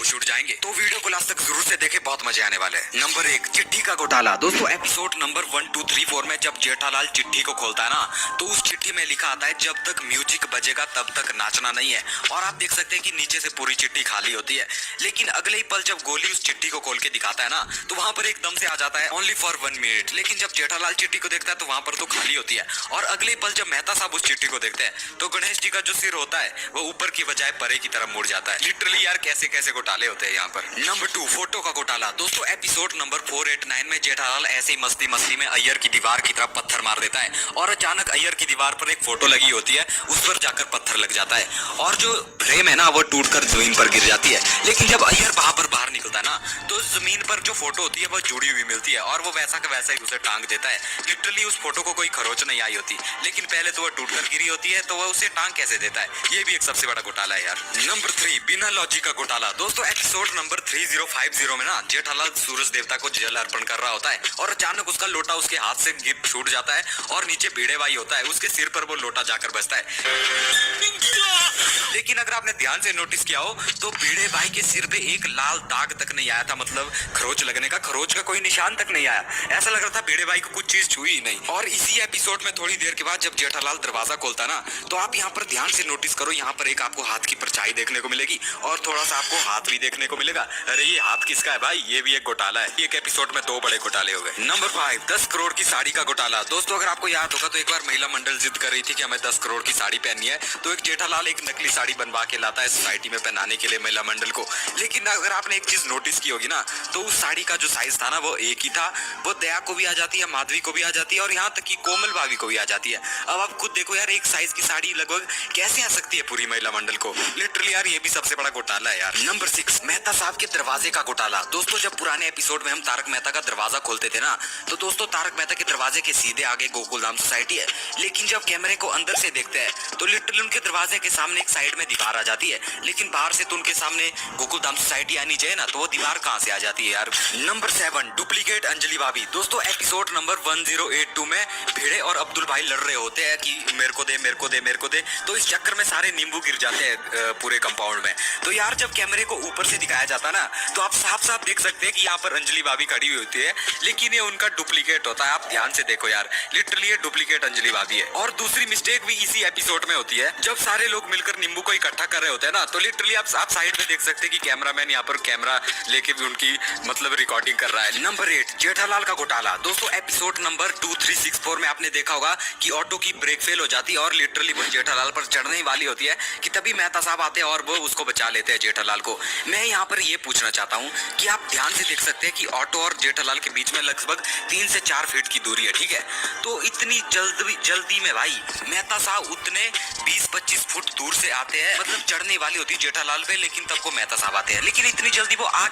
खुश उठ जाएंगे। तो वीडियो को लास्ट तक जरूर से देखें, बहुत मजे आने वाले हैं। नंबर 1, चिट्ठी का घोटाला। दोस्तों एपिसोड नंबर 1, 2, 3, 4 में जब जेठालाल चिट्ठी को खोलता है ना, तो उस चिट्ठी में लिखा आता है जब तक म्यूजिक बजेगा तब तक नाचना नहीं है। और आप देख सकते हैं कि नीचे से पूरी चिट्ठी खाली होती है। लेकिन अगले ही पल जब गोली उस चिट्ठी को खोल के दिखाता है ना, तो वहां पर एकदम से आ जाता है ओनली फॉर 1 मिनट। लेकिन जब जेठालाल चिट्ठी को देखता है तो वहां पर तो खाली होती है। और अगले ही पल जब मेहता साहब उस चिट्ठी को देखते हैं तो गणेश जी का जो सिर होता है वो ऊपर की बजाय परे की तरफ मुड़ जाता है। लिटरली यार कैसे कैसे घोटाले होते हैं यहाँ पर। नंबर 2, फोटो का घोटाला। दोस्तों एपिसोड नंबर 489 में जेठालाल ऐसे ही मस्ती मस्ती में अय्यर की दीवार की तरफ पत्थर मार देता है और अचानक अय्यर की दीवार पर एक फोटो लगी होती है, उस पर जाकर पत्थर लग जाता है और जो फ्रेम है ना वो टूटकर जमीन पर गिर जाती है। लेकिन जब अय्यर वहां पर बाहर निकलता है ना, तो जमीन पर जो फोटो होती है वो जुड़ी हुई मिलती है और वो वैसा का वैसा ही उसे टांग देता है। लिटरली उस फोटो को कोई खरोच नहीं आई होती, लेकिन पहले तो वो टूटकर गिरी होती है, तो वो उसे टांग कैसे देता है। ये भी एक सबसे बड़ा घोटाला है यार। नंबर 3, बिना लॉजिक का घोटाला। दोस्तों एपिसोड नंबर 3050 में ना जेठालाल सूरज देवता को जल अर्पण कर रहा होता है और अचानक उसका लोटा उसके हाथ से गिर छूट जाता है और नीचे भिड़े भाई होता है, उसके सिर पर वो लोटा जाकर बजता है। लेकिन अगर आपने ध्यान से नोटिस किया हो तो भिड़े भाई के सिर पे एक लाल दाग तक नहीं आया था, मतलब खरोच लगने का, खरोच का कोई निशान तक नहीं आया। ऐसा लग रहा था भिड़े भाई को कुछ चीज छुई ही नहीं। और इसी एपिसोड में थोड़ी देर के बाद जब जेठालाल दरवाजा खोलता ना, तो आप यहाँ पर ध्यान से नोटिस करो, यहाँ पर एक आपको हाथ की परछाई देखने को मिलेगी और थोड़ा सा आपको हाथ भी देखने को मिलेगा। अरे ये हाथ किसका है भाई? ये भी एक घोटाला है। एक एपिसोड में 2 बड़े घोटाले हो गए। नंबर 5, 10 करोड़ की साड़ी का घोटाला। दोस्तों अगर आपको याद होगा तो एक बार महिला मंडल जिद कर रही थी कि हमें 10 करोड़ की साड़ी पहननी है, तो एक जेठालाल एक नकली साड़ी बनवा के लाता है सोसाइटी में पहनाने के लिए महिला मंडल को। लेकिन अगर आपने एक चीज नोटिस की होगी ना, तो उस साड़ी का जो साइज था ना वो एक ही था। वो दया को भी आ जाती है, माधवी को भी आ जाती है और यहाँ तक कि कोमल भाभी को भी आ जाती है। अब आप खुद देखो यार, एक साइज की साड़ी लगभग कैसे आ सकती है पूरी महिला मंडल को। लिटरली यार ये भी सबसे बड़ा घोटाला है यार। नंबर 6, मेहता साहब के दरवाजे का घोटाला। दोस्तों जब पुराने एपिसोड में हम तारक मेहता का दरवाजा खोलते थे ना, तो दोस्तों तारक मेहता के दरवाजे के सीधे आगे गोकुलधाम सोसाइटी है। लेकिन जब कैमरे को अंदर से देखते हैं तो लिटरली उनके दरवाजे के सामने एक साइड में दीवार आ जाती है, लेकिन बाहर से तो उनके सामने गोकुलधाम सोसाइटी आनी चाहिए ना, तो वो दीवार कहां से आ जाती है यार। नंबर 7, डुप्लीकेट अंजलि भाभी। दोस्तों एपिसोड नंबर 1082 में भिड़े और अब्दुल भाई लड़ रहे होते हैं कि मेरे को दे मेरे को दे मेरे को दे, तो इस चक्कर में सारे नींबू गिर जाते हैं पूरे कंपाउंड में। तो यार जब कैमरे को ऊपर से दिखाया जाता है ना, तो आप साफ साफ देख सकते हैं कि यहाँ पर अंजलि भाभी खड़ी हुई होती है, लेकिन ये उनका डुप्लीकेट होता है। आप ध्यान से देखो यार, लिटरली ये डुप्लीकेट अंजलि भाभी है। और दूसरी मिस्टेक भी इसी एपिसोड में होती है, जब सारे लोग मिलकर नींबू को इकट्ठा कर रहे होते हैं ना, तो लिटरली आप साइड में देख सकते हैं कि कैमरामैन यहाँ पर कैमरा लेके भी उनकी मतलब रिकॉर्डिंग कर रहा है। नंबर 8, जेठालाल का घोटाला। दोस्तों एपिसोड नंबर 2364 में आपने देखा होगा कि ऑटो की ब्रेक फेल हो जाती है और लिटरली वो जेठालाल पर चढ़ने ही वाली होती है कि तभी मेहता साहब आते हैं और वो उसको बचा लेते हैं जेठालाल को। मैं यहाँ पर ये पूछना चाहता हूँ कि आप ध्यान से देख सकते हैं कि ऑटो और जेठालाल के बीच में लगभग 3 से 4 फीट की दूरी है, ठीक है। तो इतनी जल्दी में भाई मेहता साहब उतने 20-25 फुट दूर से आते हैं, मतलब चढ़ने वाली होती है जेठालाल पे, लेकिन तब को मेहता साहब आते हैं। लेकिन इतनी जल्दी वो आ